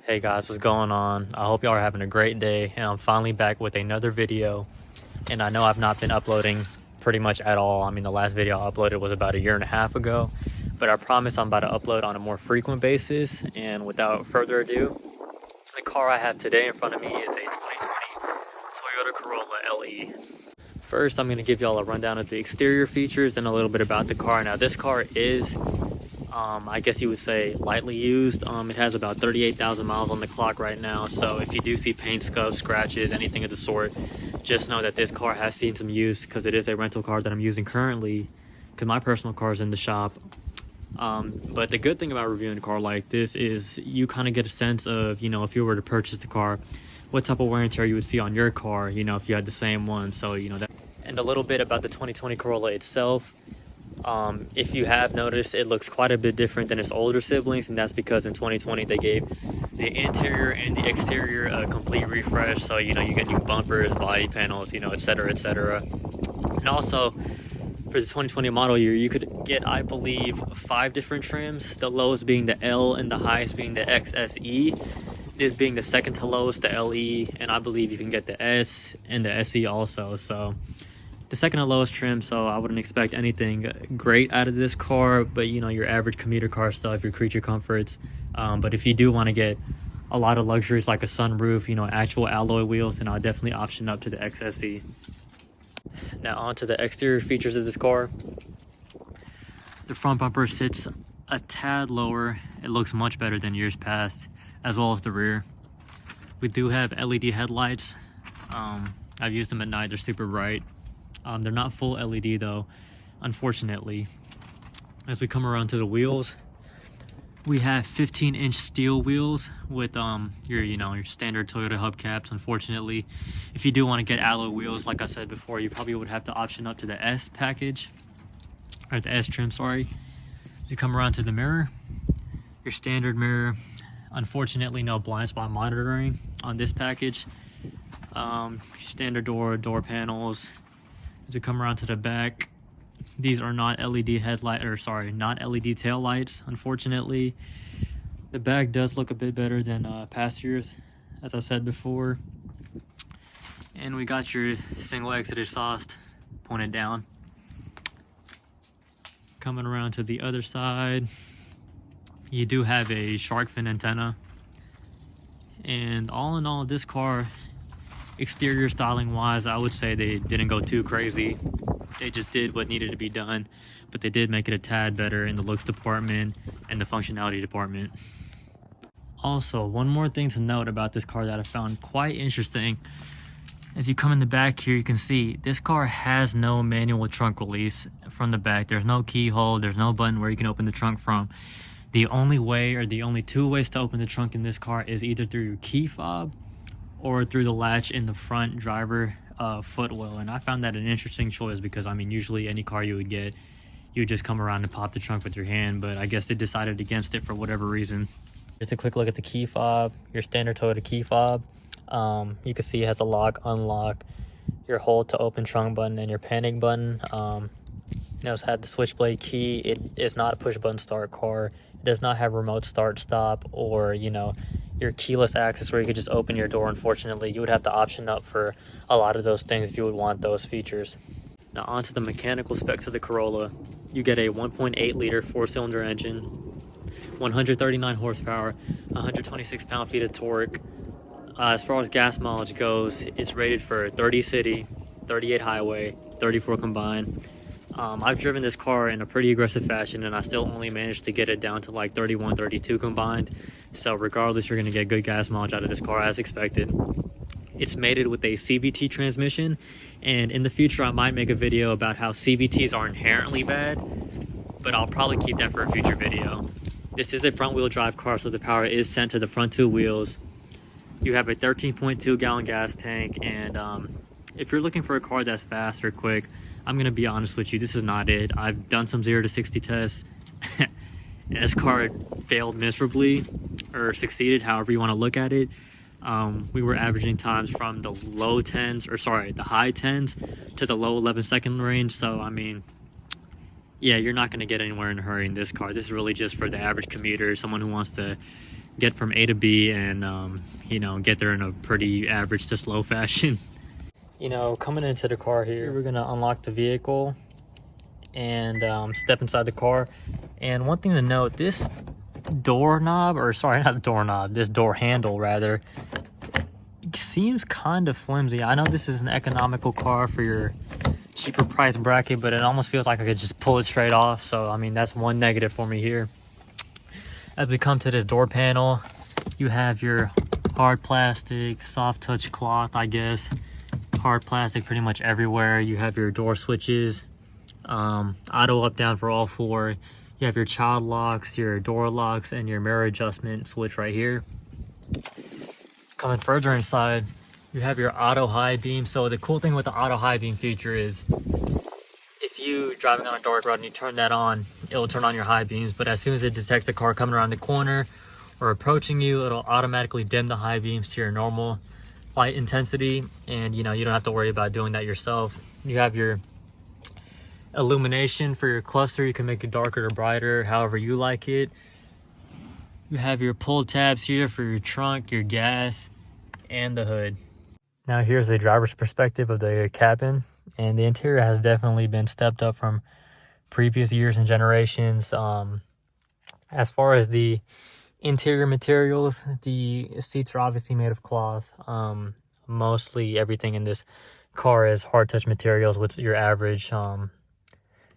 Hey guys, what's going on? I hope y'all are having a great day, and I'm finally back with another video. And I know I've not been uploading pretty much at all. I mean, the last video I uploaded was about a year and a half ago, but I promise I'm about to upload on a more frequent basis. And without further ado, the car I have today in front of me is a 2020 Toyota Corolla LE. First, I'm going to give y'all a rundown of the exterior features and a little bit about the car. Now, this car is I guess you would say lightly used. It has about 38,000 miles on the clock right now, so if you do see paint scuffs, scratches, anything of the sort, just know that this car has seen some use, because it is a rental car that I'm using currently, because my personal car is in the shop. But the good thing about reviewing a car like this is you kind of get a sense of, if you were to purchase the car, what type of wear and tear you would see on your car, if you had the same one. So, that. And a little bit about the 2020 Corolla itself. If you have noticed, it looks quite a bit different than its older siblings, and that's because in 2020 they gave the interior and the exterior a complete refresh. So you get new bumpers, body panels, etc., etc. And also for the 2020 model year, you could get, I believe, 5 different trims, the lowest being the L and the highest being the XSE, this being the second to lowest, the LE, and I believe you can get the S and the SE also. So the second to lowest trim, so I wouldn't expect anything great out of this car, but your average commuter car stuff, your creature comforts. But if you do want to get a lot of luxuries like a sunroof, actual alloy wheels, then I'll definitely option up to the XSE. Now on to the exterior features of this car. The front bumper sits a tad lower. It looks much better than years past, as well as the rear. We do have LED headlights. I've used them at night, they're super bright. They're not full LED though, unfortunately. As we come around to the wheels, we have 15-inch steel wheels with your standard Toyota hubcaps. Unfortunately, if you do want to get alloy wheels, like I said before, you probably would have to option up to the S package, or the S trim, sorry. As you come around to the mirror, your standard mirror. Unfortunately, no blind spot monitoring on this package. Standard door panels. To come around to the back, these are not LED not LED tail lights. Unfortunately, the back does look a bit better than past years, as I said before. And we got your single exit exhaust pointed down. Coming around to the other side, you do have a shark fin antenna. And all in all, this car, exterior styling wise, I would say they didn't go too crazy. They just did what needed to be done, but they did make it a tad better in the looks department and the functionality department. Also, one more thing to note about this car that I found quite interesting. As you come in the back here, you can see this car has no manual trunk release from the back. There's no keyhole, there's no button where you can open the trunk from. The only way, or the only 2 ways to open the trunk in this car is either through your key fob or through the latch in the front driver footwell. And I found that an interesting choice, because usually any car you would get, you would just come around and pop the trunk with your hand, but I guess they decided against it for whatever reason. Just a quick look at the key fob, your standard Toyota key fob. You can see it has a lock, unlock, your hold to open trunk button, and your panic button. It's had the switchblade key. It is not a push button start car. It does not have remote start stop, or your keyless access where you could just open your door. Unfortunately, you would have to option up for a lot of those things if you would want those features. Now onto the mechanical specs of the Corolla. You get a 1.8 liter 4-cylinder engine, 139 horsepower, 126 pound-feet of torque. As far as gas mileage goes, it's rated for 30 city, 38 highway, 34 combined. I've driven this car in a pretty aggressive fashion, and I still only managed to get it down to like 31, 32 combined. So regardless, you're going to get good gas mileage out of this car as expected. It's mated with a CVT transmission, and in the future I might make a video about how CVTs are inherently bad, but I'll probably keep that for a future video. This is a front wheel drive car, so the power is sent to the front 2 wheels. You have a 13.2 gallon gas tank, and if you're looking for a car that's fast or quick, I'm going to be honest with you, this is not it. I've done some 0 to 60 tests. This car failed miserably, or succeeded, however you want to look at it. We were averaging times from the the high 10s to the low 11-second range. So, yeah, you're not going to get anywhere in a hurry in this car. This is really just for the average commuter, someone who wants to get from A to B and you know, get there in a pretty average to slow fashion. You know, coming into the car here, we're gonna unlock the vehicle and step inside the car. And one thing to note, this doorknob, or sorry, not the doorknob, this door handle rather, seems kind of flimsy. I know this is an economical car for your cheaper price bracket, but it almost feels like I could just pull it straight off. So I mean, that's one negative for me here. As we come to this door panel, you have your hard plastic, soft touch cloth, I guess, hard plastic pretty much everywhere. You have your door switches, auto up down for all four. You have your child locks, your door locks, and your mirror adjustment switch right here. Coming further inside, you have your auto high beam. So the cool thing with the auto high beam feature is if you driving on a dark road and you turn that on, it'll turn on your high beams, but as soon as it detects the car coming around the corner or approaching you, it'll automatically dim the high beams to your normal light intensity, and you know, you don't have to worry about doing that yourself. You have your illumination for your cluster. You can make it darker or brighter, however you like it. You have your pull tabs here for your trunk, your gas, and the hood. Now here's the driver's perspective of the cabin, and the interior has definitely been stepped up from previous years and generations. As far as the interior materials, the seats are obviously made of cloth. Mostly everything in this car is hard touch materials with your average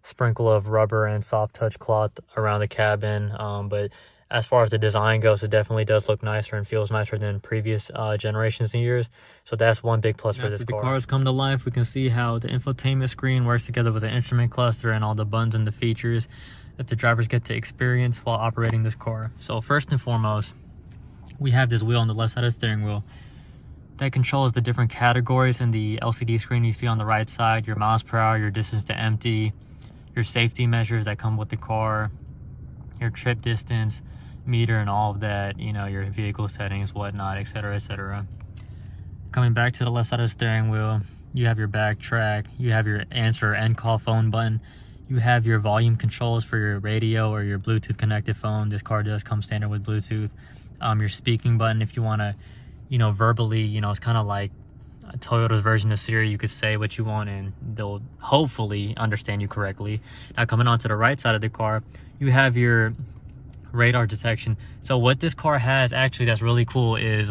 sprinkle of rubber and soft touch cloth around the cabin. But as far as the design goes, it definitely does look nicer and feels nicer than previous generations and years. So that's one big plus for this car. The cars come to life, we can see how the infotainment screen works together with the instrument cluster and all the buttons and the features that the drivers get to experience while operating this car. So first and foremost, we have this wheel on the left side of the steering wheel that controls the different categories in the LCD screen you see on the right side: your miles per hour, your distance to empty, your safety measures that come with the car, your trip distance meter and all of that, you know, your vehicle settings, whatnot, etc., etc. Coming back to the left side of the steering wheel, you have your back track, you have your answer and call phone button, you have your volume controls for your radio or your Bluetooth connected phone. This car does come standard with Bluetooth. Your speaking button, if you want to, you know, verbally, you know, it's kind of like Toyota's version of Siri. You could say what you want and they'll hopefully understand you correctly. Now coming on to the right side of the car, you have your radar detection. So what this car has actually that's really cool is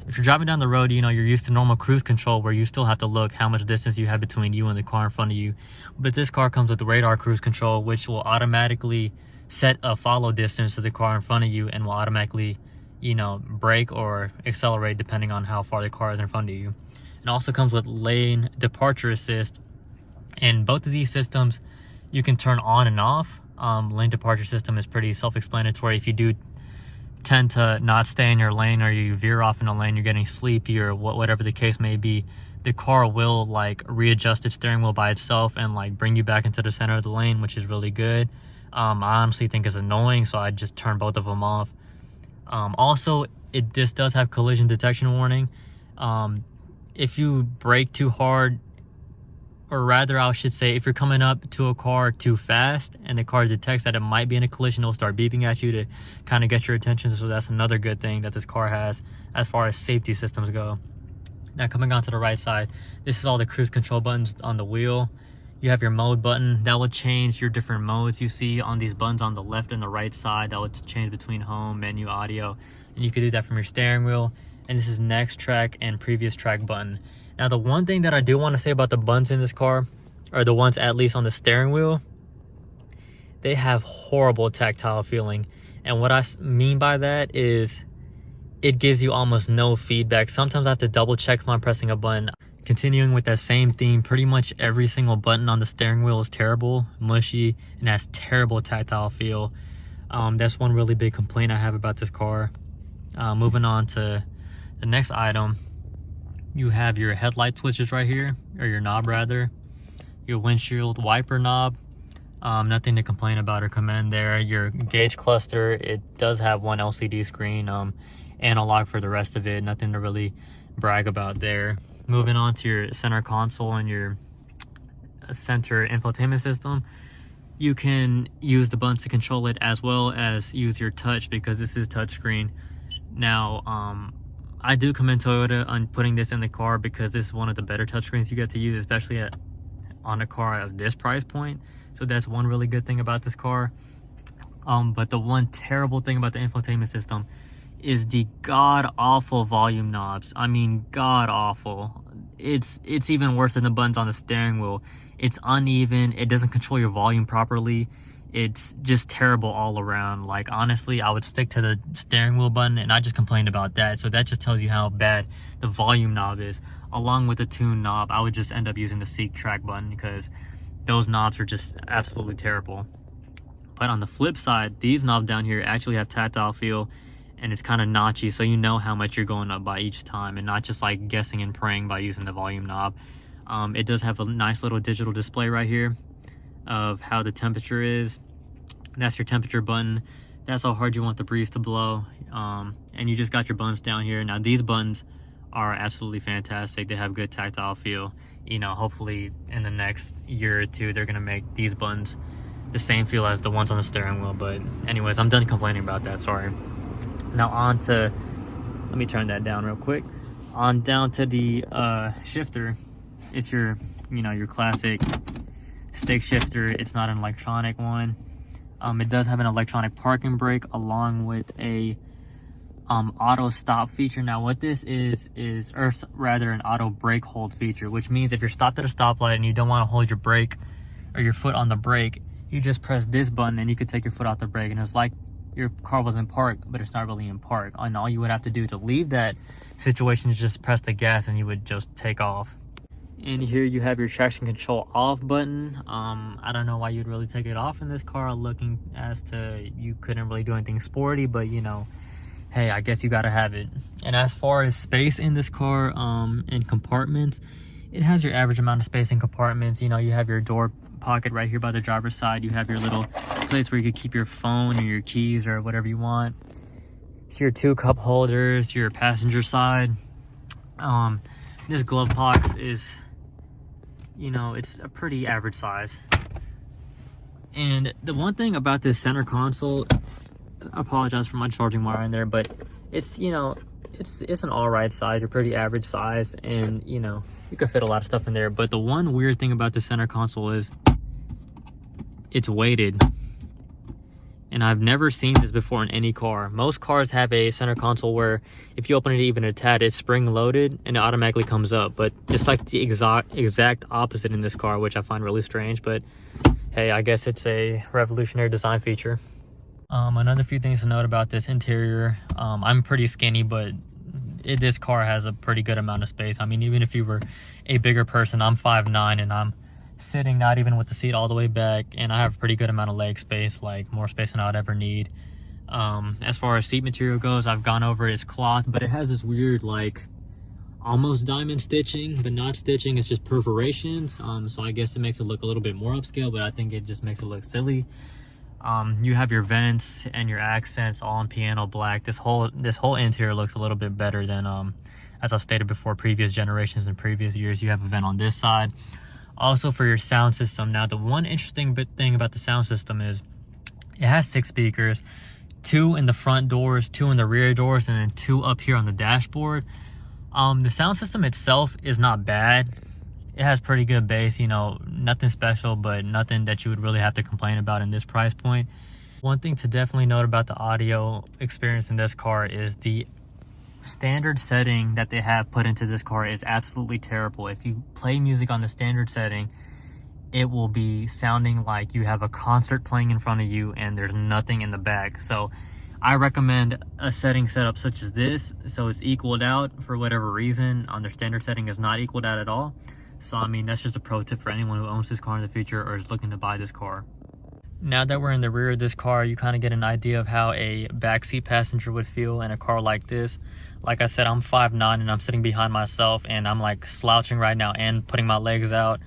if you're driving down the road, you know, you're used to normal cruise control where you still have to look how much distance you have between you and the car in front of you. But this car comes with the radar cruise control, which will automatically set a follow distance to the car in front of you and will automatically, you know, brake or accelerate depending on how far the car is in front of you. It also comes with lane departure assist, and both of these systems you can turn on and off. Lane departure system is pretty self-explanatory. If you do tend to not stay in your lane or you veer off in a lane, you're getting sleepy or whatever the case may be, the car will like readjust its steering wheel by itself and like bring you back into the center of the lane, which is really good. I honestly think it's annoying, so I just turn both of them off. Also, this does have collision detection warning. If you brake too hard, or rather I should say, if you're coming up to a car too fast and the car detects that it might be in a collision, it'll start beeping at you to kind of get your attention. So that's another good thing that this car has as far as safety systems go. Now coming on to the right side, this is all the cruise control buttons on the wheel. You have your mode button that will change your different modes you see on these buttons on the left and the right side. That will change between home, menu, audio, and you can do that from your steering wheel. And this is next track and previous track button. Now the one thing that I do want to say about the buttons in this car, or the ones at least on the steering wheel, they have horrible tactile feeling. And what I mean by that is it gives you almost no feedback. Sometimes I have to double check if I'm pressing a button. Continuing with that same theme, pretty much every single button on the steering wheel is terrible, mushy, and has terrible tactile feel. That's one really big complaint I have about this car. Moving on to the next item, you have your headlight switches right here, or your knob rather, your windshield wiper knob. Nothing to complain about or commend there. Your gauge cluster, it does have one LCD screen, analog for the rest of it. Nothing to really brag about there. Moving on to your center console and your center infotainment system, You can use the buttons to control it as well as use your touch, because this is touchscreen. Now, I do commend Toyota on putting this in the car, because this is one of the better touchscreens you get to use, especially on a car of this price point. So that's one really good thing about this car. But the one terrible thing about the infotainment system is the god-awful volume knobs. I mean, god-awful. It's even worse than the buttons on the steering wheel. It's uneven. It doesn't control your volume properly. It's just terrible all around. Like, honestly, I would stick to the steering wheel button, and I just complained about that. So that just tells you how bad the volume knob is. Along with the tune knob, I would just end up using the seek track button, because those knobs are just absolutely terrible. But on the flip side, these knobs down here actually have tactile feel, and it's kind of notchy, so you know how much you're going up by each time, and not just like guessing and praying by using the volume knob. It does have a nice little digital display right here of how the temperature is. That's your temperature button. That's how hard you want the breeze to blow. And you just got your buttons down here. Now these buttons are absolutely fantastic. They have good tactile feel. You know, hopefully in the next year or two, they're gonna make these buttons the same feel as the ones on the steering wheel. But anyways, I'm done complaining about that, sorry. Now on to, let me turn that down real quick. On down to the shifter. It's your, you know, your classic stick shifter. It's not an electronic one. It does have an electronic parking brake along with a auto stop feature. Now what this is or rather an auto brake hold feature, which means if you're stopped at a stoplight and you don't want to hold your brake or your foot on the brake, you just press this button and you could take your foot off the brake, and it's like your car was in park, but it's not really in park. And all you would have to do to leave that situation is just press the gas and you would just take off. And here you have your traction control off button. I don't know why you'd really take it off in this car, looking as to you couldn't really do anything sporty, but you know, hey, I guess you gotta have it. And as far as space in this car, in compartments, it has your average amount of space in compartments. You know, you have your door pocket right here by the driver's side. You have your little place where you could keep your phone or your keys or whatever you want. It's your 2 cup holders, your passenger side. This glove box is, you know, it's a pretty average size. And the one thing about this center console, I apologize for my charging wire in there, but it's, you know, it's an all right size, a pretty average size, and you know, you could fit a lot of stuff in there. But the one weird thing about the center console is it's weighted. And I've never seen this before in any car. Most cars have a center console where if you open it even a tad, it's spring loaded and it automatically comes up. But it's like the exact opposite in this car, which I find really strange. But hey, I guess it's a revolutionary design feature. Another few things to note about this interior. I'm pretty skinny, but this car has a pretty good amount of space. I mean, even if you were a bigger person, I'm 5'9", and I'm sitting not even with the seat all the way back, and I have a pretty good amount of leg space, like more space than I would ever need. As far as seat material goes, I've gone over it's cloth, but it has this weird, like, almost diamond stitching, but not stitching. It's just perforations. So I guess it makes it look a little bit more upscale, but I think it just makes it look silly. You have your vents and your accents all in piano black. This whole interior looks a little bit better than, as I've stated before, previous generations and previous years. You have a vent on this side. Also for your sound system. Now, the one interesting thing about the sound system is it has 6 speakers, 2 in the front doors, 2 in the rear doors, and then 2 up here on the dashboard. The sound system itself is not bad. It has pretty good bass, you know, nothing special, but nothing that you would really have to complain about in this price point. One thing to definitely note about the audio experience in this car is the standard setting that they have put into this car is absolutely terrible. If you play music on the standard setting, it will be sounding like you have a concert playing in front of you and there's nothing in the back. So I recommend a setting setup such as this, so it's equaled out. For whatever reason, on their standard setting is not equaled out at all. So I mean, that's just a pro tip for anyone who owns this car in the future or is looking to buy this car. Now that we're in the rear of this car, you kind of get an idea of how a backseat passenger would feel in a car like this. Like I said, I'm 5'9", and I'm sitting behind myself, and I'm like slouching right now and putting my legs out.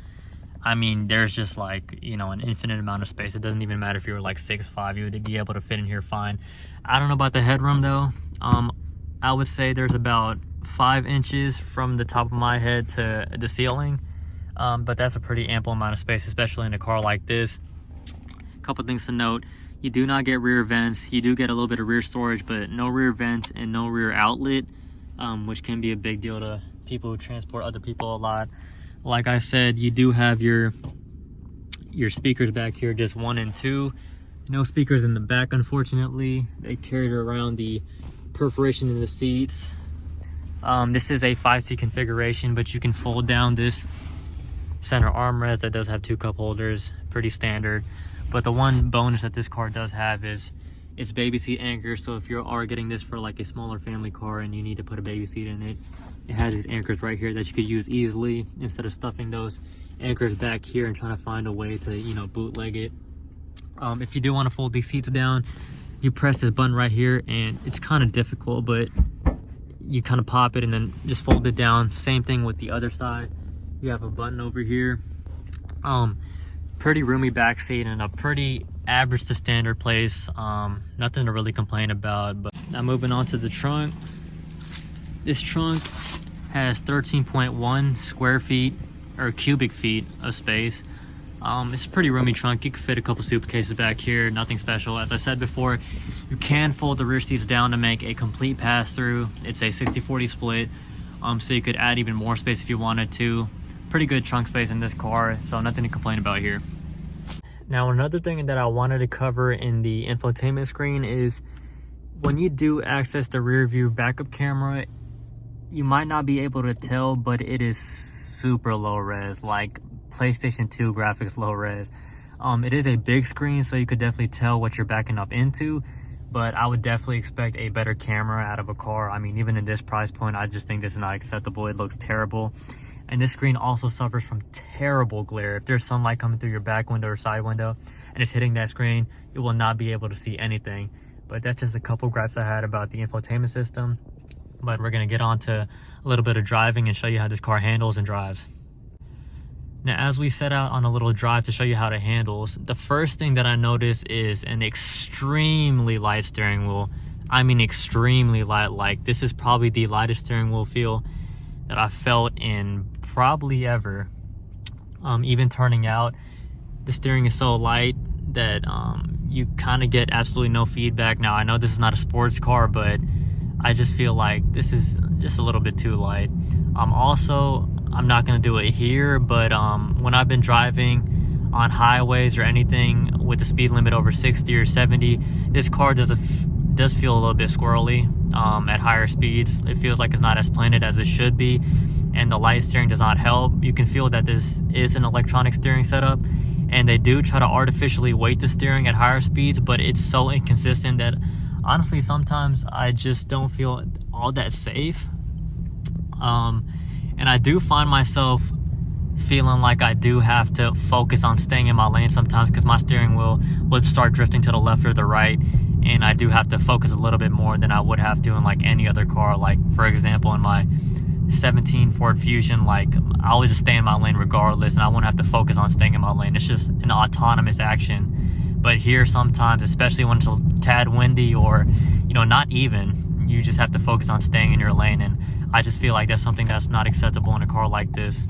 I mean, there's just like, you know, an infinite amount of space. It doesn't even matter if you were like 6'5", you would be able to fit in here fine. I don't know about the headroom though. I would say there's about 5 inches from the top of my head to the ceiling. But that's a pretty ample amount of space, especially in a car like this. couple things to note. You do not get rear vents. You do get a little bit of rear storage, but no rear vents and no rear outlet, which can be a big deal to people who transport other people a lot. Like I said, you do have your speakers back here, just 1 and 2. No speakers in the back, unfortunately. They carried around the perforation in the seats. This is a 5-seat configuration, but you can fold down this center armrest that does have 2 cup holders, pretty standard. But the one bonus that this car does have is it's baby seat anchors. So if you are getting this for like a smaller family car and you need to put a baby seat in it, it has these anchors right here that you could use easily instead of stuffing those anchors back here and trying to find a way to, you know, bootleg it. If you do want to fold these seats down, you press this button right here, and it's kind of difficult, but you kind of pop it and then just fold it down. Same thing with the other side. You have a button over here. Pretty roomy back seat and a pretty average to standard place. Nothing to really complain about. But now moving on to the trunk. This trunk has 13.1 square feet or cubic feet of space. It's a pretty roomy trunk. You can fit a couple suitcases back here, nothing special. As I said before, you can fold the rear seats down to make a complete pass-through. It's a 60-40 split, so you could add even more space if you wanted to. Pretty good trunk space in this car, so nothing to complain about here. Now, another thing that I wanted to cover in the infotainment screen is when you do access the rear view backup camera, you might not be able to tell, but it is super low res, like PlayStation 2 graphics low res. It is a big screen, so you could definitely tell what you're backing up into, but I would definitely expect a better camera out of a car. I mean, even in this price point, I just think this is not acceptable. It looks terrible. And this screen also suffers from terrible glare. If there's sunlight coming through your back window or side window and it's hitting that screen, you will not be able to see anything. But that's just a couple gripes I had about the infotainment system. But we're gonna get on to a little bit of driving and show you how this car handles and drives. Now, as we set out on a little drive to show you how it handles, the first thing that I notice is an extremely light steering wheel. I mean, extremely light. Like, this is probably the lightest steering wheel feel that I felt in probably ever. Even turning out, the steering is so light that you kind of get absolutely no feedback. Now, I know this is not a sports car, but I just feel like this is just a little bit too light. Also, I'm not gonna do it here, but when I've been driving on highways or anything with the speed limit over 60 or 70, this car does feel a little bit squirrely at higher speeds. It feels like it's not as planted as it should be, and the light steering does not help. You can feel that this is an electronic steering setup, and they do try to artificially weight the steering at higher speeds, but it's so inconsistent that honestly sometimes I just don't feel all that safe. And I do find myself feeling like I do have to focus on staying in my lane sometimes, because my steering wheel would start drifting to the left or the right, and I do have to focus a little bit more than I would have to in like any other car. Like, for example, in my 17 Ford Fusion, like, I would just stay in my lane regardless, and I wouldn't have to focus on staying in my lane. It's just an autonomous action. But here sometimes, especially when it's a tad windy, or, you know, not even, you just have to focus on staying in your lane, and I just feel like that's something that's not acceptable in a car like this.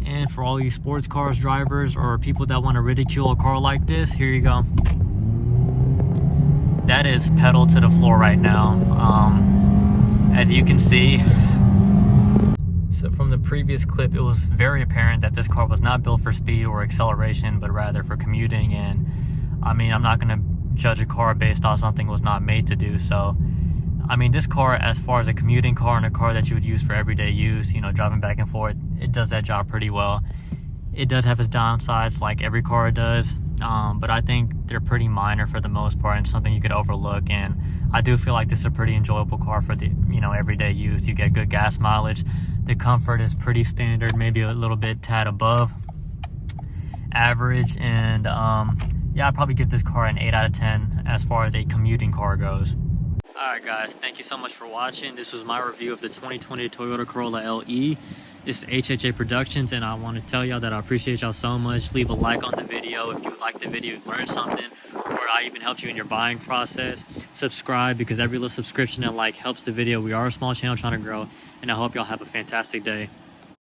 And for all you sports cars drivers or people that want to ridicule a car like this, here you go. That is pedal to the floor right now. As you can see. So from the previous clip, it was very apparent that this car was not built for speed or acceleration, but rather for commuting. And I mean, I'm not going to judge a car based on something it was not made to do. So I mean, this car, as far as a commuting car and a car that you would use for everyday use, you know, driving back and forth, it does that job pretty well. It does have its downsides, like every car does, but I think they're pretty minor for the most part, and something you could overlook. And I do feel like this is a pretty enjoyable car for the, you know, everyday use. You get good gas mileage. The comfort is pretty standard, maybe a little bit tad above average. And yeah, I'd probably give this car an 8 out of 10 as far as a commuting car goes. Alright guys, thank you so much for watching. This was my review of the 2020 Toyota Corolla LE. This is HHA Productions, and I want to tell y'all that I appreciate y'all so much. Leave a like on the video if you like the video, learned something, or I even helped you in your buying process. Subscribe, because every little subscription and like helps the video. We are a small channel trying to grow, and I hope y'all have a fantastic day.